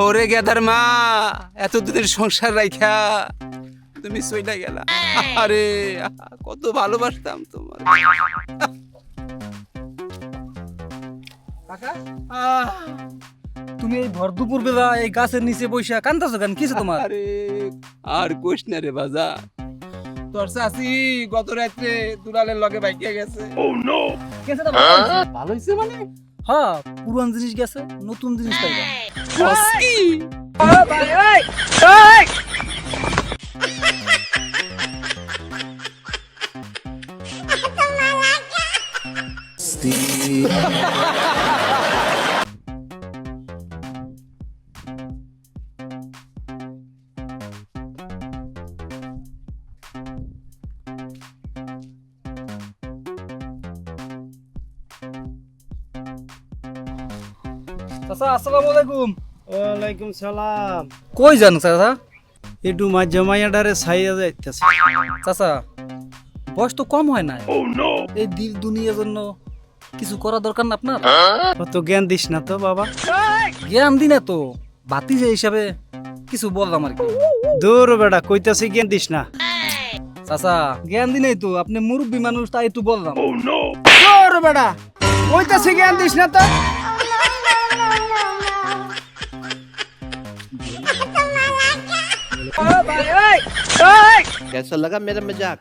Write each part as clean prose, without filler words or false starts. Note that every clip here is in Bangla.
ওরে গেদার মা, এতদিনের সংসার রাইখা তুমি চইলা গেলা। আরে কত ভালোবাসতাম তোমার। কাকা তুমি এই ভর দুপুর বেলা এই গাছের নিচে বইসা কান্দাছো কেন? কিছু তোমার? আরে আর কোশ না রে বাজা, তোর চাচি গত রাত্রে দুলালের লগে বাইকে গেছে। গেছে তো ভালো হইছে মানে? হ্যাঁ, পুরান জিনিস গেছে, নতুন জিনিস পাইবা। কসকি চাচা আসসালামু আলাইকুম। ওয়ালাইকুম সালাম। কই যান চাচা? একটু মা জমাইয়াডারে ছাইয়া যাইতেছে। চাচা বয়স তো কম হয় না, এই দিল দুনিয়ার জন্য কিছু করা দরকার না আপনার? অত জ্ঞান দিস না তো বাবা। জ্ঞান দিনে তো বাতিজা হিসাবে কিছু বললাম আর কি। দূর বেটা, কইতাছি জ্ঞান দিস না। চাচা জ্ঞান দিনেই তো, আপনি মুরব্বী মানুষ তাই একটু বললাম। দূর বেটা, কইতাছি জ্ঞান দিস না তো। कैसा लगा मेरा मजाक?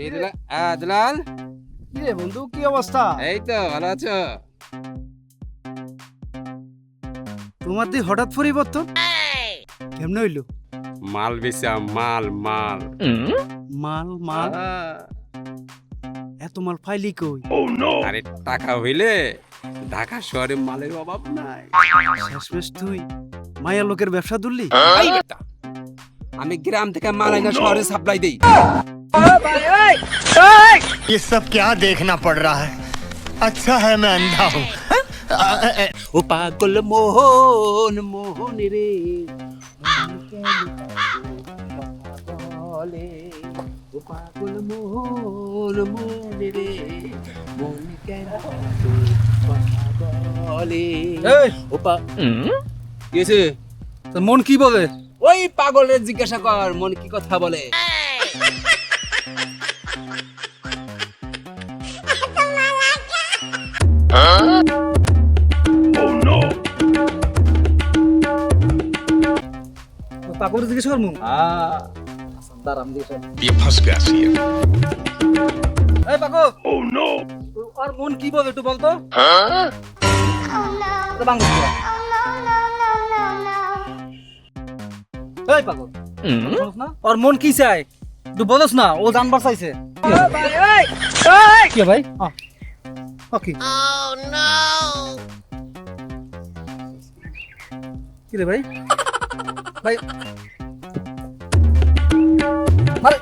এই দুলাল, কি রে বন্ধু, কি অবস্থা? এই তো ভালো আছো? তোমার দি হঠাৎ পরিবর্তন কেমনে হইলো? মাল বেচাম, মাল মাল মাল মাল? এত মাল ফাইলি কই? আরে টাকা হইলে ঢাকা শহরে মালের অভাব নাই। শেষমেশ তুই মায়া লোকের ব্যবসা ধরলি? এই বেটা, আমি গ্রাম থেকে মাল আইনা শহরে সাপ্লাই দেই। ये सब क्या देखना पड़ रहा है? अच्छा है मैं अंधा हूँ। ও পাগল মোহন মোহন রে, ও পাগল মোহন মোহন রে, মন কেন বলে। এই ও পা কি হয়েছে? তোর মন কি বলে? ওই পাগলের জিজ্ঞাসা কর মন কি কথা বলে। পাগল জিজ্ঞেস করমু? দাঁড়াম দিয়ে ये फंस गया सी। এই পাগল, আর মন কি বলে একটু বলতো। এটা বাংলা বল। এই পাগল, শুনছ না? আর মন কি চায় একটু বলছ না, ও জানবার চাইছে। কি ভাই? কি কি রে ভাই? ভাই আরে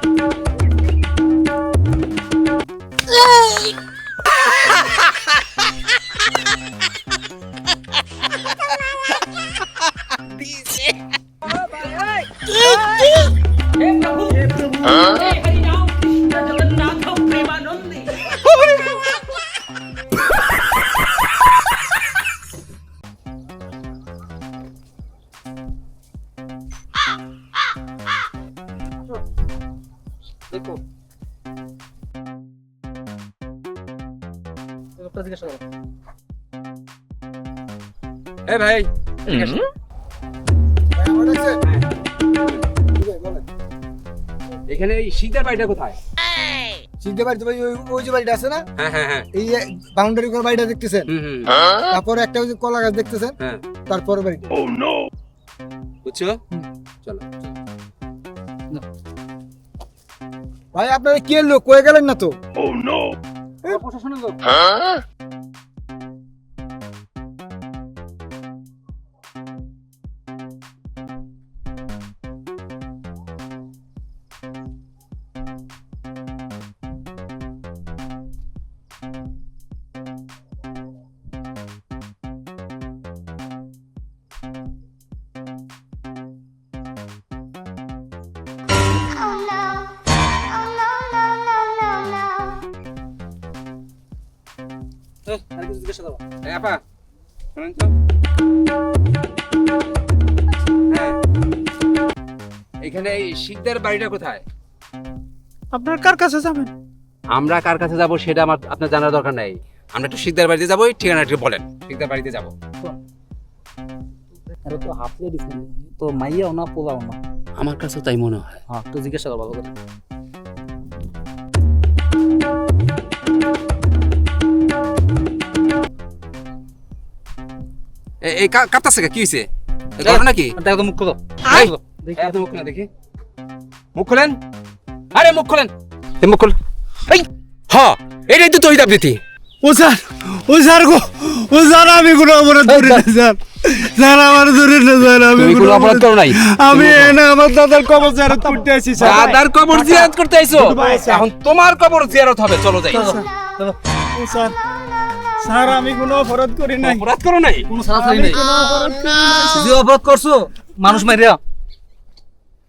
দেখো একটা জিজ্ঞাসা করো। এ ভাই, এখানে এই শিকদার বাড়িটা কোথায়? সিদ্ধে বাড়িতে ওই যে বাড়িটা আছে না, হ্যাঁ হ্যাঁ হ্যাঁ, এই বাউন্ডারি করে বাড়িটা দেখতেছেন, হুম, তারপরে একটা ওই যে কলা গাছ দেখতেছেন, হ্যাঁ তারপরে বাড়িটা। বুঝছো? চলো ভাই আপনারা কি লোক কয়ে গেলেন না তো? প্রশাসনের লোক। চল আর কিছু জিজ্ঞাসা করো। এই আপা শুনেন তো হ্যাঁ এখানে এই শিকদার বাড়িটা কোথায়? আপনার কার কাছে যাবেন? আমরা কার কাছে যাব সেটা আমার আপনার জানার দরকার নাই। আমরা একটু শিকদার বাড়িতে যাবো, এই ঠিকানা একটু বলেন। শিকদার বাড়িতে যাব। আরে তো হাফলে দিছেন তো মাইয়াও না পোলাও না। আমার কাছে তাই মনে হয়। হ্যাঁ তো জিজ্ঞাসা কর ভালো করে। এই কাঁপতাছে কি হইছে? ঘটনা কি? দেখো তো মুখ খোলো। এই, এত মুখ না দেখি। মুখ খোলেন। আরে মুখ খোলেন। এই মুখ খোল। এই হ্যাঁ এটাই তো তহিদ আবৃত্তি। ও স্যার গো, ও স্যার আমি কোনো অপরাধ করি না স্যার। স্যার আমার ধরে না স্যার, আমি তুমি কোনো অপরাধ করো নাই। আমি না আমার দাদার কবর জিয়ারত করতে আসি স্যার। দাদার কবর জিয়ারত করতে আইছো? এখন তোমার কবর জিয়ারত হবে, চলো যাই। চলো। ও স্যার, স্যার আমি কোনো অপরাধ করি নাই। অপরাধ করো নাই? কোনো সারাসারি নেই। যে অপরাধ করছো মানুষ মারিয়া